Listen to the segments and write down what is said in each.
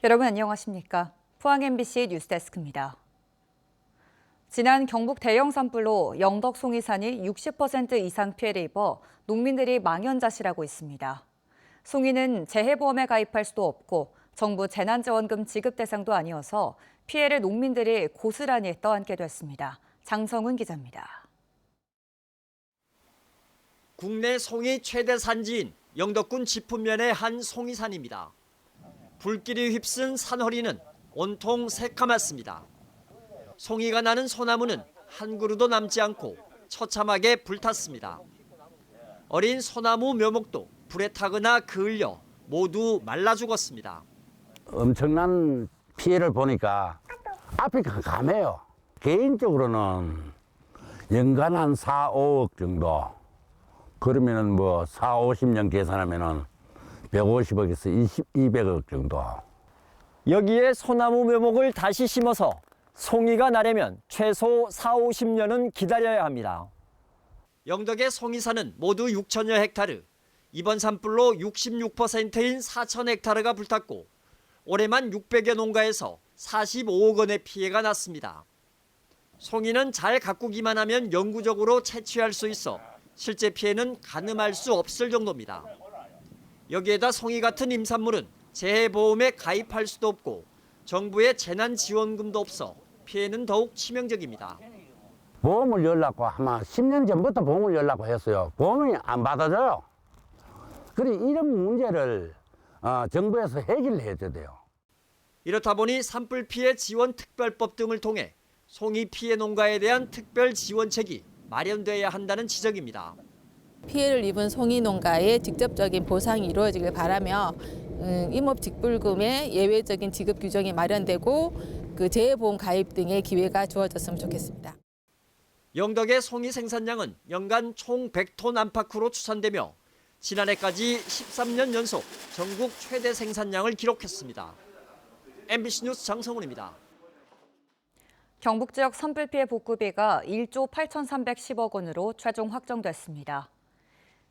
여러분 안녕하십니까? 포항 MBC 뉴스데스크입니다. 지난 경북 대형 산불로 영덕 송이산이 60% 이상 피해를 입어 농민들이 망연자실하고 있습니다. 송이는 재해보험에 가입할 수도 없고 정부 재난지원금 지급 대상도 아니어서 피해를 농민들이 고스란히 떠안게 됐습니다. 장성훈 기자입니다. 국내 송이 최대 산지인 영덕군 지품면의 한 송이산입니다. 불길이 휩쓴 산허리는 온통 새카맣습니다. 송이가 나는 소나무는 한 그루도 남지 않고 처참하게 불탔습니다. 어린 소나무 묘목도 불에 타거나 그을려 모두 말라 죽었습니다. 엄청난 피해를 보니까 앞이 깜깜해요. 개인적으로는 연간 한 4, 5억 정도. 그러면은 뭐 4, 50년 계산하면은 150억에서 200억 정도. 여기에 소나무 묘목을 다시 심어서 송이가 나려면 최소 4, 50년은 기다려야 합니다. 영덕의 송이산은 모두 6천여 헥타르, 이번 산불로 66%인 4천 헥타르가 불탔고 올해만 600여 농가에서 45억 원의 피해가 났습니다. 송이는 잘 가꾸기만 하면 영구적으로 채취할 수 있어 실제 피해는 가늠할 수 없을 정도입니다. 여기에다 송이 같은 임산물은 재해보험에 가입할 수도 없고 정부의 재난지원금도 없어 피해는 더욱 치명적입니다. 보험을 열라고 아마 10년 전부터 보험을 열라고 했어요. 보험이 안 받아줘요. 그래 이런 문제를 정부에서 해결을 해줘야 돼요. 이렇다 보니 산불 피해 지원 특별법 등을 통해 송이 피해 농가에 대한 특별 지원책이 마련돼야 한다는 지적입니다. 피해를 입은 송이 농가에 직접적인 보상이 이루어지길 바라며 임업직불금의 예외적인 지급 규정이 마련되고 그 재해보험 가입 등의 기회가 주어졌으면 좋겠습니다. 영덕의 송이 생산량은 연간 총 100톤 안팎으로 추산되며 지난해까지 13년 연속 전국 최대 생산량을 기록했습니다. MBC 뉴스 장성훈입니다. 경북 지역 산불 피해 복구비가 1조 8,310억 원으로 최종 확정됐습니다.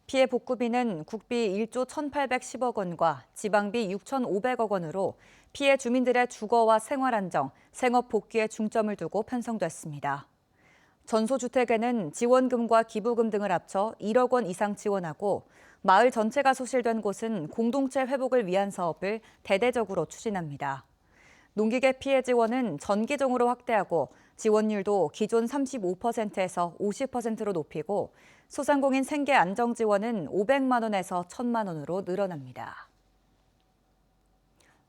피해 복구비는 국비 1조 1,810억 원과 지방비 6,500억 원으로 피해 주민들의 주거와 생활 안정, 생업 복귀에 중점을 두고 편성됐습니다. 전소주택에는 지원금과 기부금 등을 합쳐 1억 원 이상 지원하고 마을 전체가 소실된 곳은 공동체 회복을 위한 사업을 대대적으로 추진합니다. 농기계 피해 지원은 전기종으로 확대하고 지원율도 기존 35%에서 50%로 높이고 소상공인 생계 안정 지원은 500만 원에서 1,000만 원으로 늘어납니다.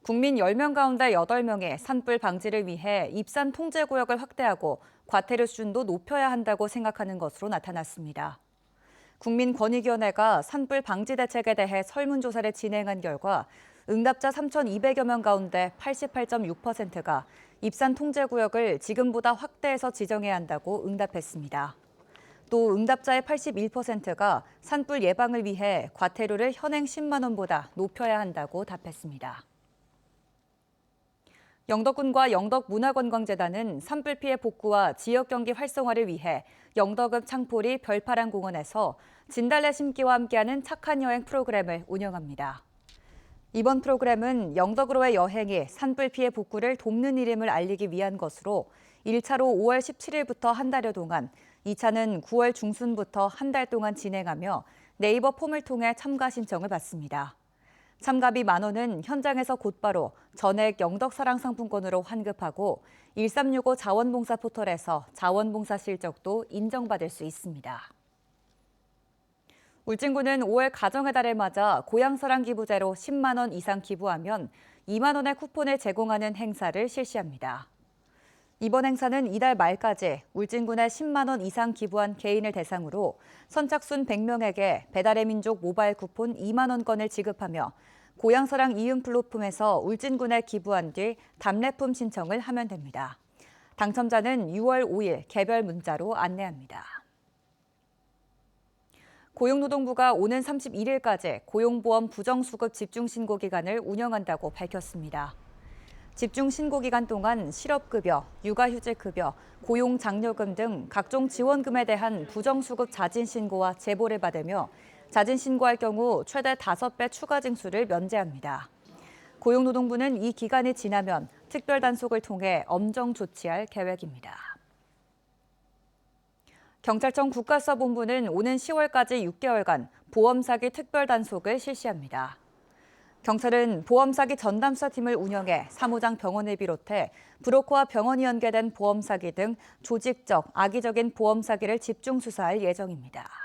국민 10명 가운데 8명이 산불 방지를 위해 입산 통제 구역을 확대하고 과태료 수준도 높여야 한다고 생각하는 것으로 나타났습니다. 국민권익위원회가 산불 방지 대책에 대해 설문조사를 진행한 결과 응답자 3,200여 명 가운데 88.6%가 입산 통제 구역을 지금보다 확대해서 지정해야 한다고 응답했습니다. 또 응답자의 81%가 산불 예방을 위해 과태료를 현행 10만 원보다 높여야 한다고 답했습니다. 영덕군과 영덕문화관광재단은 산불 피해 복구와 지역 경기 활성화를 위해 영덕읍 창포리 별파란공원에서 진달래 심기와 함께하는 착한 여행 프로그램을 운영합니다. 이번 프로그램은 영덕으로의 여행이 산불 피해 복구를 돕는 일임을 알리기 위한 것으로 1차로 5월 17일부터 한 달여 동안, 2차는 9월 중순부터 한 달 동안 진행하며 네이버 폼을 통해 참가 신청을 받습니다. 참가비 만 원은 현장에서 곧바로 전액 영덕사랑 상품권으로 환급하고 1365 자원봉사 포털에서 자원봉사 실적도 인정받을 수 있습니다. 울진군은 5월 가정의 달을 맞아 고향사랑 기부제로 10만 원 이상 기부하면 2만 원의 쿠폰을 제공하는 행사를 실시합니다. 이번 행사는 이달 말까지 울진군에 10만 원 이상 기부한 개인을 대상으로 선착순 100명에게 배달의 민족 모바일 쿠폰 2만 원권을 지급하며 고향사랑 이음플로품에서 울진군에 기부한 뒤 답례품 신청을 하면 됩니다. 당첨자는 6월 5일 개별 문자로 안내합니다. 고용노동부가 오는 31일까지 고용보험 부정수급 집중신고 기간을 운영한다고 밝혔습니다. 집중신고 기간 동안 실업급여, 육아휴직급여, 고용장려금 등 각종 지원금에 대한 부정수급 자진신고와 제보를 받으며 자진신고할 경우 최대 5배 추가 징수를 면제합니다. 고용노동부는 이 기간이 지나면 특별 단속을 통해 엄정 조치할 계획입니다. 경찰청 국가수사본부는 오는 10월까지 6개월간 보험 사기 특별 단속을 실시합니다. 경찰은 보험 사기 전담수사팀을 운영해 사무장 병원을 비롯해 브로커와 병원이 연계된 보험 사기 등 조직적, 악의적인 보험 사기를 집중 수사할 예정입니다.